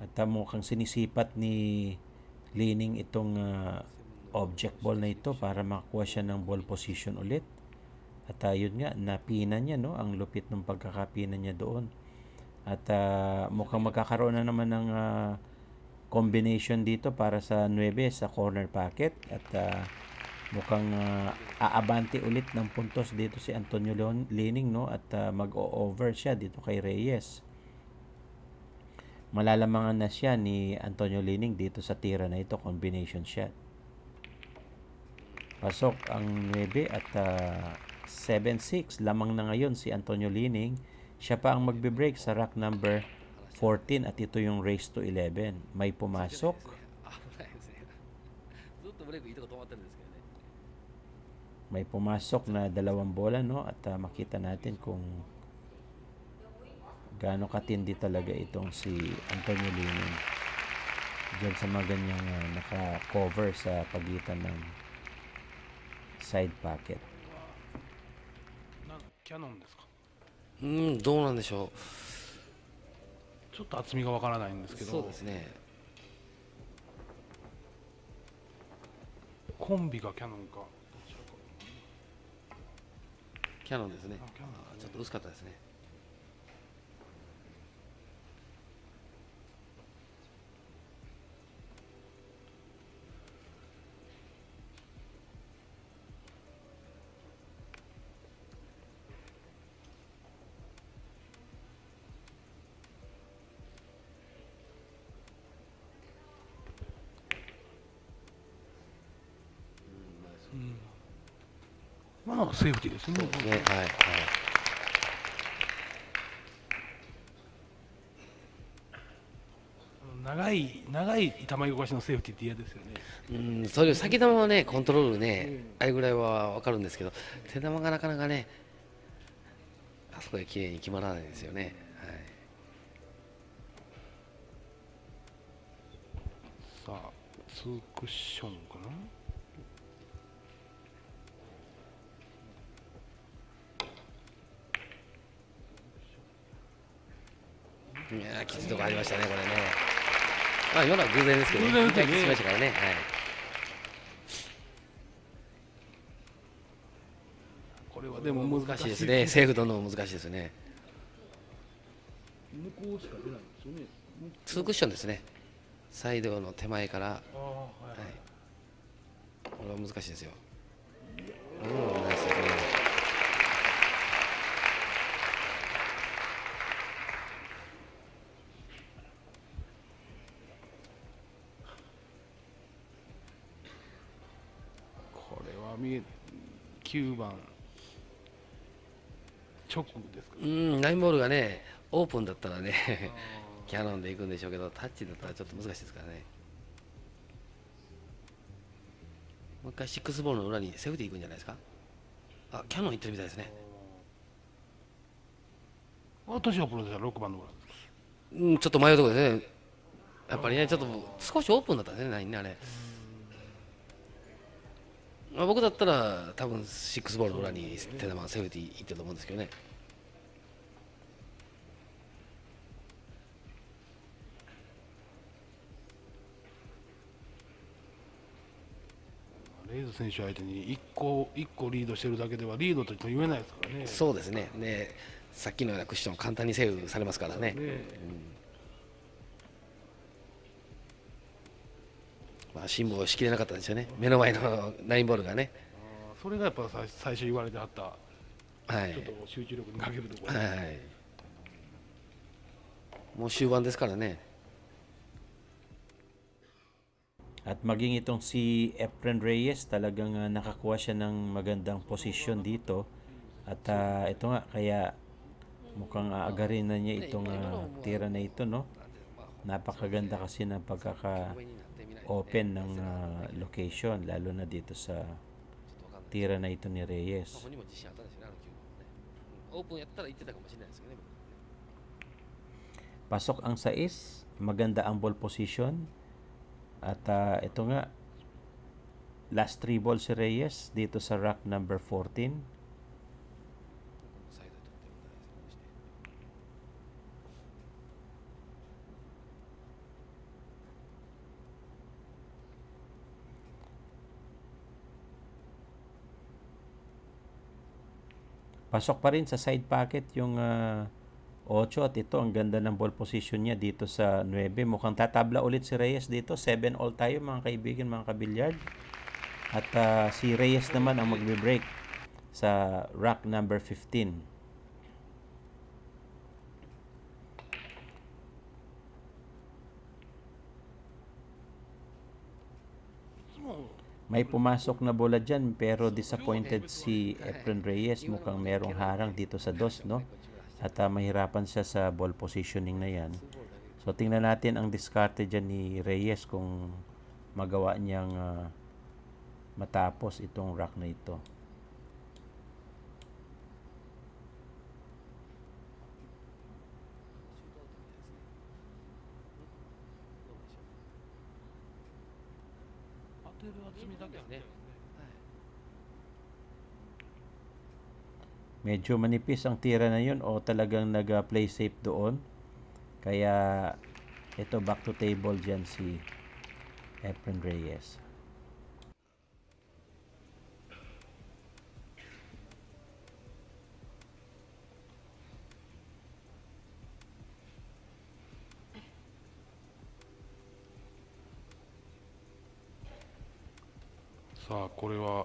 At mukhang sinisipat ni Lining itong object ball na ito para makakuha siya ng ball position ulit. At yun nga, napina niya, no? Ang lupit ng pagkakapina niya doon. At mukhang magkakaroon na naman ng combination dito para sa 9 sa corner pocket. At mukhang aabante ulit ng puntos dito si Antonio Lining, no? At mag-o-over siya dito kay Reyes. Malalamangan na siya ni Antonio Lining dito sa tira na ito, combination shot. Pasok ang 9 at 7-6. Lamang na ngayon si Antonio Lining. Siya pa ang magbe-break sa rack number 14 at ito yung race to 11. May pumasok. 危ないですね。ずっとブレークいいとこ止まってるんですけどね。 May pumasok na dalawang bola, no? At makita natin kung gaano katindi talaga itong si Antonio Lining dyan sa mga ganyang naka-cover sa pagitan ng side pocket. キャノンですか。どうなんでしょちょっと厚みがわからないんですう。けど、そうですね。コンビがキャノンか。キャノンですね。キャノンちょっと薄かったですね。まあセーフティーですね。そうですね。はいはい。長い球動かしのセーフティーって嫌ですよね。そういう先球はね、コントロールね、あれぐらいは分かるんですけど、手球がなかなかね、あそこで綺麗に決まらないですよね。さあ、2クッションかな。いやー、きついとこありましたね、これね。まあ、今のは偶然ですけど、ね、偶然ですね2回きつましたからね。はい、これはでも難しいですね、セーフ取るのも難しいですね。向こうしか出ないんですよね。2クッションですね、サイドの手前から、はい、はいこれは難しいですよ。ナイスですね。これは9番直ですか。ナインボールがね、オープンだったらね、キャノンで行くんでしょうけど、タッチだったらちょっと難しいですからね。もう一回6ボールの裏にセーフティー行くんじゃないですか。あ、キャノン行ってるみたいですね。私はプロでしたら6番の裏。ちょっと迷うところですね。やっぱりね、ちょっと少しオープンだったんですね、ナインね、あれ。まあ、僕だったら多分6ボールの裏に手玉セーフティー行ってると思うんですけどね。レイズ選手相手に1個リードしてるだけではリードと言えないですからね。そうですね。で、さっきのようなクッション簡単にセーフされますからね。まあ、辛抱しきれなかったんですよね。目の前のナインボールがね。それがやっぱ最初言われてはった、はい。ちょっと集中力にかけるところ、はい。もう終盤ですからね。At maging itong si Efren Reyes, talagang nakakuha siya ng magandang posisyon dito. At ito nga, kaya mukhang aagarin na niya itong tira na ito, no? Napakaganda kasi ng pagkaka-open ng location, lalo na dito sa tira na ito ni Reyes. オープンやったら行ってたかもしれないですけどね。 Pasok ang 6. maganda ang ball position. At ito nga, last 3 ball si Reyes dito sa rack number 14. Pasok pa rin sa side pocket yung 8 at ito ang ganda ng ball position niya dito sa 9. Mukhang tatabla ulit si Reyes dito. 7 all tayo mga kaibigan, mga kabilyard. At si Reyes naman ang magbe-break sa rack number 15. May pumasok na bola dyan pero disappointed si Efren Reyes. Mukhang merong harang dito sa dos, no? At mahirapan siya sa ball positioning na yan. So tingnan natin ang diskarte dyan ni Reyes kung magawa niyang matapos itong rack na ito. Medyo manipis ang tira na yun o talagang nag-play safe doon. Kaya ito back to table dyan si Efren Reyes.さあこれは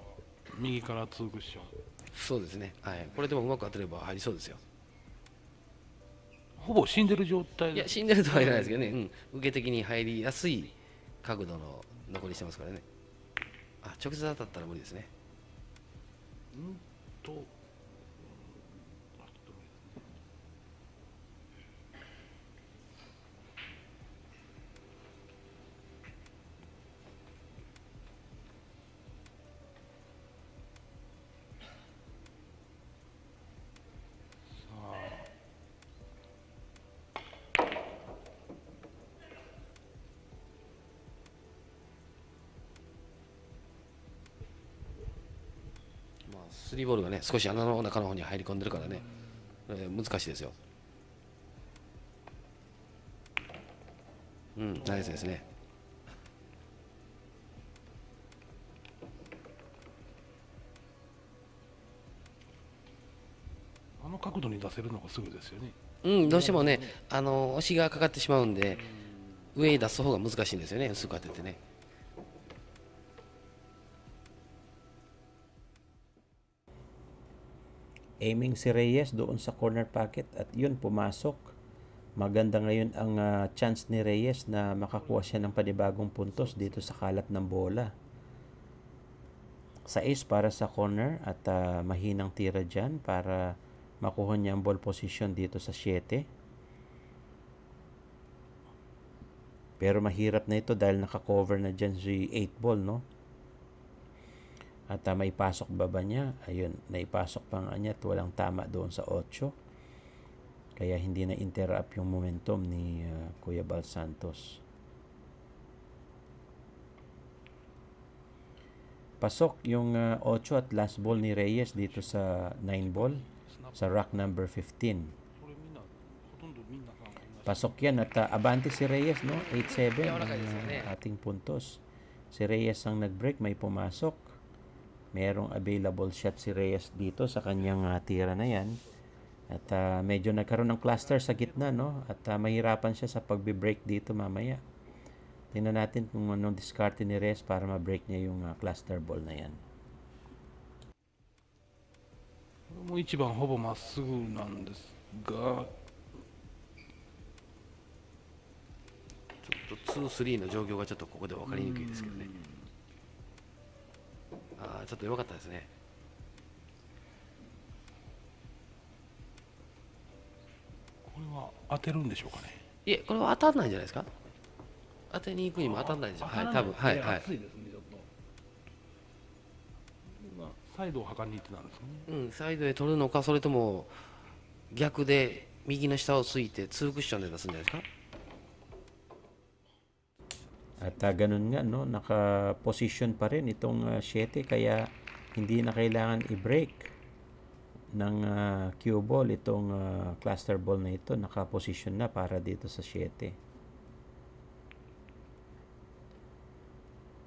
右から2クッション。そうですね、はい、これでもうまく当てれば入りそうですよ。ほぼ死んでる状態いや、死んでるとは言わないですけどね、受け的に入りやすい角度の残りしてますからね。直接当たったら無理ですね。とスリーボールがね、少し穴の中の方に入り込んでるからね、難しいですよ。ナイスですね。あの角度に出せるのがすぐですよね。どうしてもね、押しがかかってしまうんで、上に出す方が難しいんですよね、薄く当ててね。Aiming si Reyes doon sa corner pocket at yun pumasok. Maganda ngayon ang chance ni Reyes na makakuha siya ng panibagong puntos dito sa kalat ng bola. 6 para sa corner at mahinang tira dyan para makuha niya ang ball position dito sa 7. Pero mahirap na ito dahil nakakover na dyan si 8 ball, no? At may pasok baba niya. Ayun, naipasok pa nga niya at walang tama doon sa 8. Kaya hindi na interrupt yung momentum ni Kuya Bal Santos. Pasok yung 8 at last ball ni Reyes dito sa 9 ball sa rack number 15. Pasok yan at abante si Reyes, no? 8-7 ang ating puntos. Si Reyes ang nag-break, may pumasok. Merong available shot si Reyes dito sa kanyang tira na yan. At medyo nagkaroon ng cluster sa gitna, no? At mahirapan siya sa pagbe-break dito mamaya. Tingnan natin kung anong diskarte ni Reyes para ma-break niya yung cluster ball na yan. もう1番ほぼまっすぐなんですが、ちょっと2-3の状況がちょっとここで分かりにくいですけどね。ちょっと弱かったですね。これは当てるんでしょうかね。いえ、これは当たらないんじゃないですか。当てに行くにも当たらないでしょう。はい、多分、はい、はい。熱いですね、ちょっと。今サイドを測りに行ってたんですかね。サイドへ取るのか、それとも逆で右の下をついて2クッションで出すんじゃないですか。At ganun nga, no, naka-position pa rin itong 7 kaya hindi na kailangan i-break ng cue ball itong cluster ball na ito. Naka-position na para dito sa 7.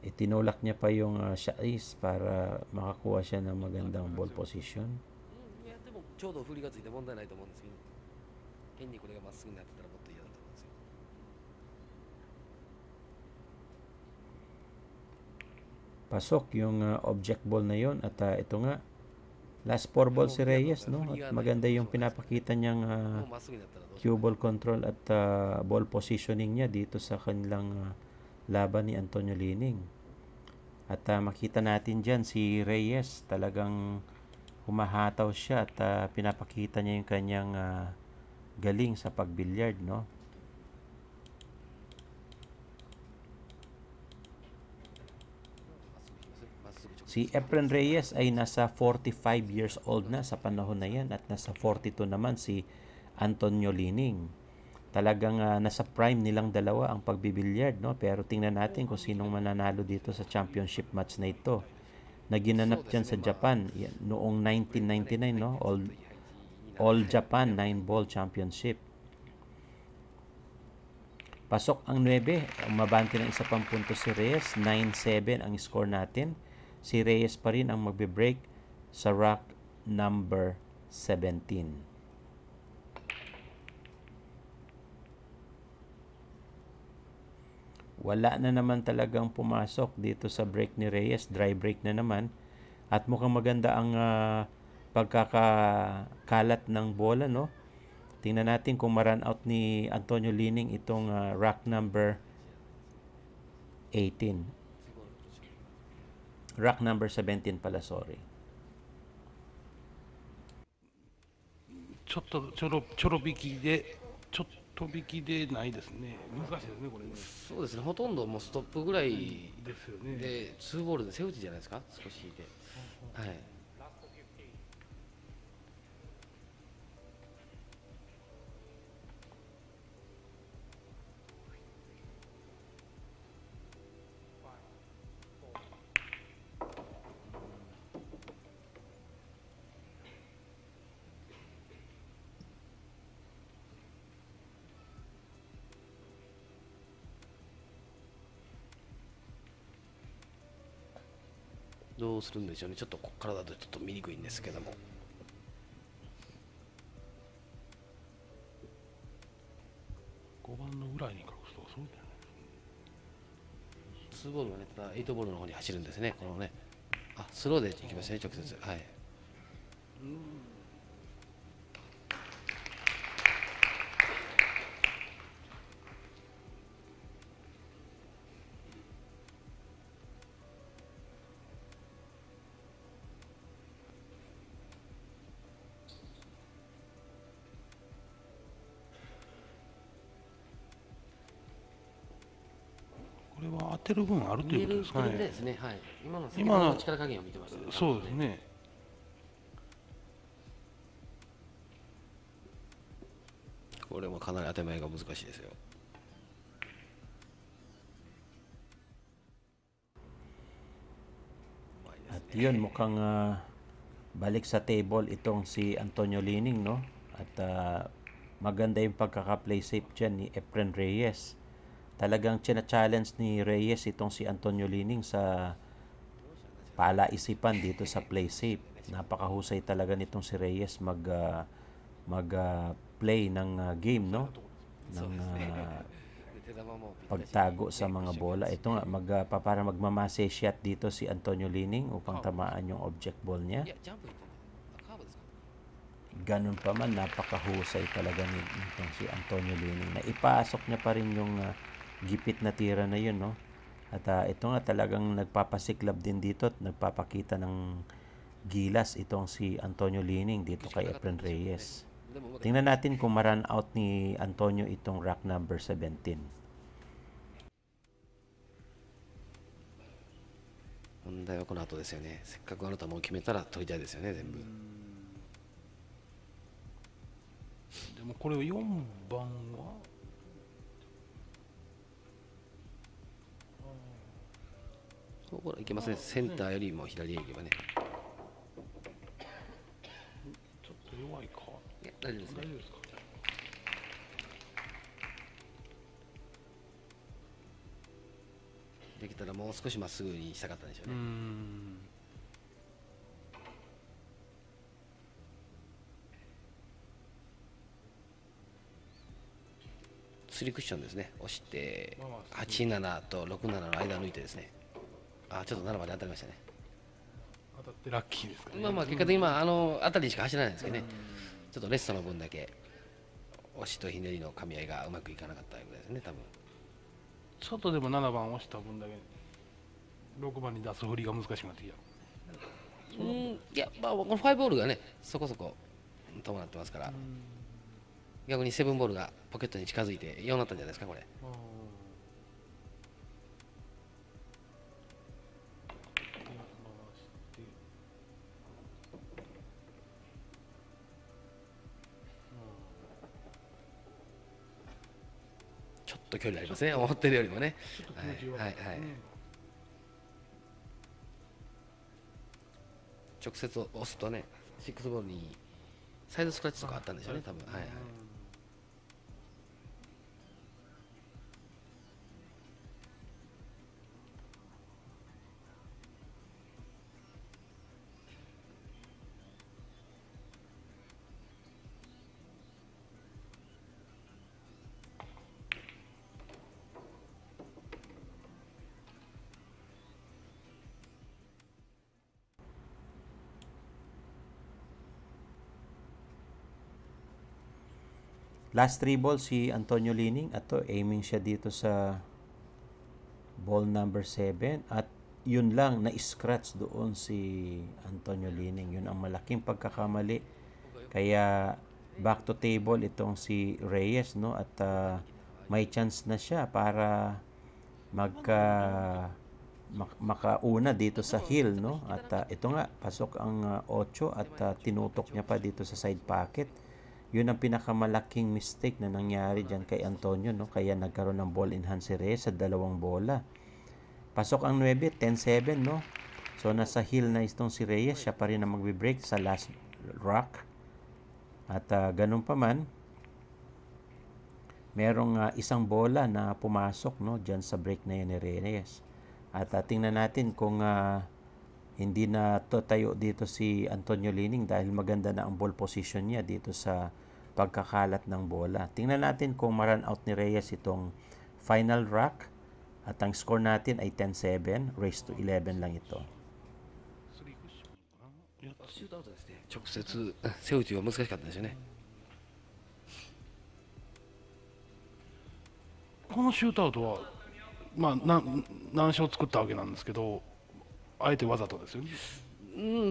Itinulak niya pa yung shot ace para makakuha siya ng magandang ball position. いやでもちょうど振りがついて問題ないと思うんですけど、変にこれがまっすぐになってたらもっと嫌だと思うんですよ。Pasok yung object ball na yon at ito nga last 4 ball si Reyes, no, at maganda yung pinapakita niyang もうまっすぐになったらどうし cue ball control at ball positioning niya dito sa kanilang laban ni Antonio Lining. At makita natin dyan si Reyes talagang humahataw siya at pinapakita niya yung kanyang galing sa pagbilyard, no. Si Efren Reyes ay nasa 45 years old na sa panahon na yan at nasa 42 naman si Antonio Lining. Talagang nasa prime nilang dalawa ang pagbibilyard, no? Pero tingnan natin kung sinong mananalo dito sa championship match na ito. Naginanap dyan sa Japan noong 1999, no? All Japan 9-ball championship. Pasok ang 9, umabante ng isa pang punto si Reyes, 9-7 ang score natin. Si Reyes pa rin ang magbe-break sa rack number 17. Wala na naman talagang pumasok dito sa break ni Reyes, dry break na naman. At mukhang maganda ang pagkakalat ng bola, no? Tingnan natin kung ma-run out ni Antonio Lining itong rack number 18. Rack number 17 pala, sorry. ちょろ引きで、ちょっと引きでないですね。難しいですね、これね。そうですね、ほとんどもうストップぐらいですよね。で、2ボールで背打ちじゃないですか、少し引いて。はい。どうするんでしょうね、ちょっとここからだとちょっと見にくいんですけども。5番の裏に隠すとかそうだよね。2ボールがね、ただ8ボールの方に走るんですね、このね。あ、スローでいきますね、直接。はい。これは当てる分あるということですか見えるね。ですね、はい。今の今の力加減を見てましたね。そうですね。これもかなり当て前が難しいですよ。At yun, mukhang balik sa table itong si Antonio Lining, no? At maganda yung pagkaka-play safe dyan ni Efren Reyes. Talagang challenge ni Reyes itong si Antonio Lining sa palaisipan dito sa play safe. Napakahusay talaga nitong si Reyes mag-play ng game, no? Ng pagtago sa mga bola. Ito nga, para magmamase shot dito si Antonio Lining upang tamaan yung object ball niya. Ganun pa man, napakahusay talaga nitong si Antonio Lining na ipasok niya pa rin yung gipit na tira na yun, no? At ito nga talagang nagpapasiklab din dito at nagpapakita ng gilas itong si Antonio Lining dito kay Efren Reyes. Tingnan natin kung ma-run out ni Antonio itong rack number 17. 問題はこの後ですよね。せっかくあなたもう決めたら取りたいですよね、全部。でもこれを4番はこれいけますね。センターよりも左へ行けばね。ちょっと弱いか。いや大丈夫ですね。大丈夫ですか。できたらもう少しまっすぐにしたかったんでしょうね。3クッションですね。押して87と67の間抜いてですね。あ、ちょっと7まで当たりましたね。当たってラッキーですかね。まあまあ結果的に今当たりしか走らないんですけどね。ちょっとレストの分だけ押しとひねりの噛み合いがうまくいかなかったぐらいですね。多分。ちょっとでも7番押した分だけ6番に出す振りが難しくなってきた。いや、まあ、この5ボールがね、そこそこ伴ってますから、逆に7ボールがポケットに近づいて4になったんじゃないですか、これ。ちょっと距離ありますね、思ってるよりもね。はいはいはい。直接押すとね、6ボールにサイドスクラッチとかあったんでしょうね、多分。はいはい。Last 3 ball si Antonio Lining. Ato, aiming siya dito sa ball number 7. At yun lang, na-scratch doon si Antonio Lining. Yun ang malaking pagkakamali. Kaya back to table itong si Reyes, no? At may chance na siya para makauna dito sa hill, no? At ito nga, pasok ang 8 at tinutok niya pa dito sa side pocket. Yun ang pinakamalaking mistake na nangyari dyan kay Antonio, no? Kaya nagkaroon ng ball in hand si Reyes sa dalawang bola. Pasok ang 9, 10-7, no? So nasa hill na itong si Reyes, siya pa rin ang magbe-break sa last rock. At ganun pa man, merong isang bola na pumasok, no, dyan sa break na yan ni Reyes. At tingnan natin kung hindi na tayo dito si Antonio Lining dahil maganda na ang ball position niya dito sa pagkakalat ng bola. Tingnan natin kung ma-run out ni Reyes itong final rock. At ang score natin ay 10-7, race to 11 lang ito. シュートアウトですね。直接背打ちは難しかったですよね。このシュートアウトは、まあ、何勝作ったわけなんですけど、あえてわざとですよね。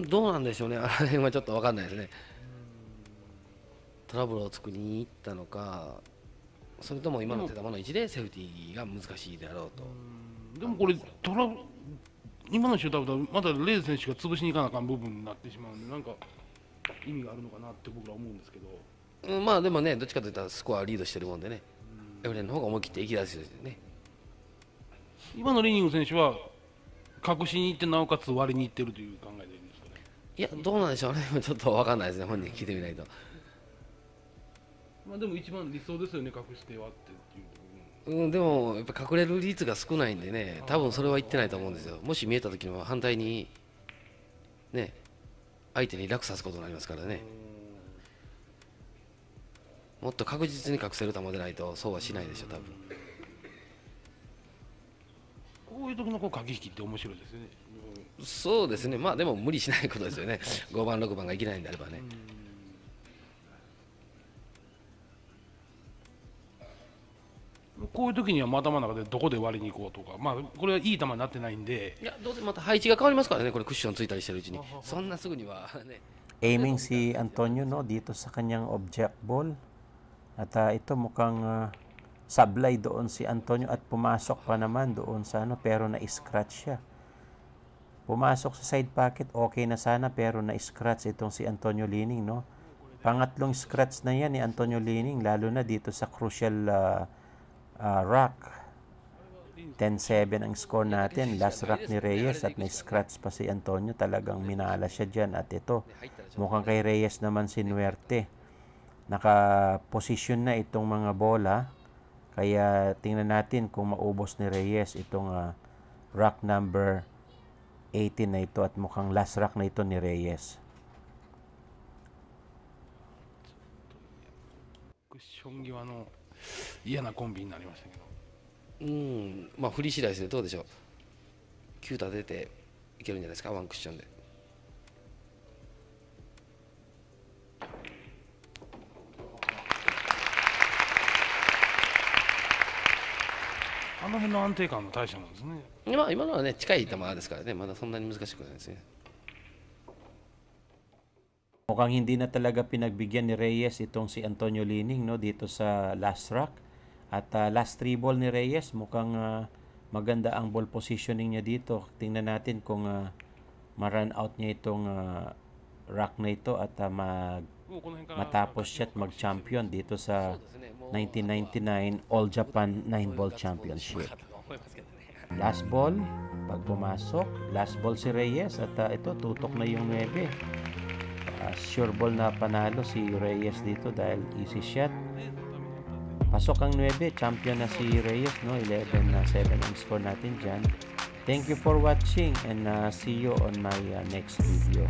どうなんでしょうね。あの辺はちょっと分かんないですね。トラブルを作りに行ったのか、それとも今の手球の位置でセーフティーが難しいであろうと。でもこれ今のシュートアウトはまだレイズ選手が潰しに行かなあかん部分になってしまうんで、なんか意味があるのかなって僕ら思うんですけど、まあでもね、どっちかといったらスコアリードしてるもんでね、エブレンの方が思い切っていき出すですね。今のリニング選手は隠しに行ってなおかつ割りに行ってるという考えでいいんですかね。いや、どうなんでしょうね。ちょっと分かんないですね、本人聞いてみないと。まあでも一番理想ですよね、隠して割ってっていうところ。でもやっぱ隠れる率が少ないんでね、多分それは言ってないと思うんですよ。もし見えた時には反対にね、相手に楽さすことになりますからね。もっと確実に隠せる球でないとそうはしないでしょう、多分。こういう時の駆け引きって面白いですよね。そうですね。まあでも無理しないことですよね。5番6番がいけないんであればね。こういう時には頭の中でどこで割りに行こうとか、まあこれはいい球になってないんで、いや、どうせまた配置が変わりますからね、これクッションついたりしてるうちに。そんなすぐにはね。Aiming si Antonio, no, dito sa kanyang object ball. At ito mukhang sablay doon si Antonio at pumasok pa naman doon sa pero na-scratch siya. Pumasok sa side pocket, okay na sana pero na-scratch itong si Antonio Lining, no. Pangatlong scratch na yan ni Antonio Lining, lalo na dito sa crucial rock. 10-7 ang score natin. Last rack ni Reyes at may scratch pa si Antonio. Talagang minala siya dyan. At ito, mukhang kay Reyes naman si Nuerte. Naka-position na itong mga bola. Kaya tingnan natin kung maubos ni Reyes itong rack number 18 na ito. At mukhang last rack na ito ni Reyes. クッション際の嫌なコンビになりましたけど、まあ振り次第ですね。どうでしょう。9打出ていけるんじゃないですか、ワンクッションで。あの辺の安定感も大したもんですね。今のはね、近い球ですからね、まだそんなに難しくないですね。 Mukhang hindi na talaga pinagbigyan ni Reyes itong si Antonio Lining, no, dito sa last rack. At last 3 ball ni Reyes, mukhang maganda ang ball positioning niya dito. Tingnan natin kung ma-run out niya itong rack na ito at matapos siya at mag-champion dito sa 1999 All Japan 9-Ball Championship. Last ball, pag pumasok, last ball si Reyes at ito, tutok na yung 9. Sure ball na panalo si Reyes dito dahil easy shot. Pasok ang 9, champion na si Reyes, no? 11-7 ang score natin dyan. Thank you for watching and see you on my next video.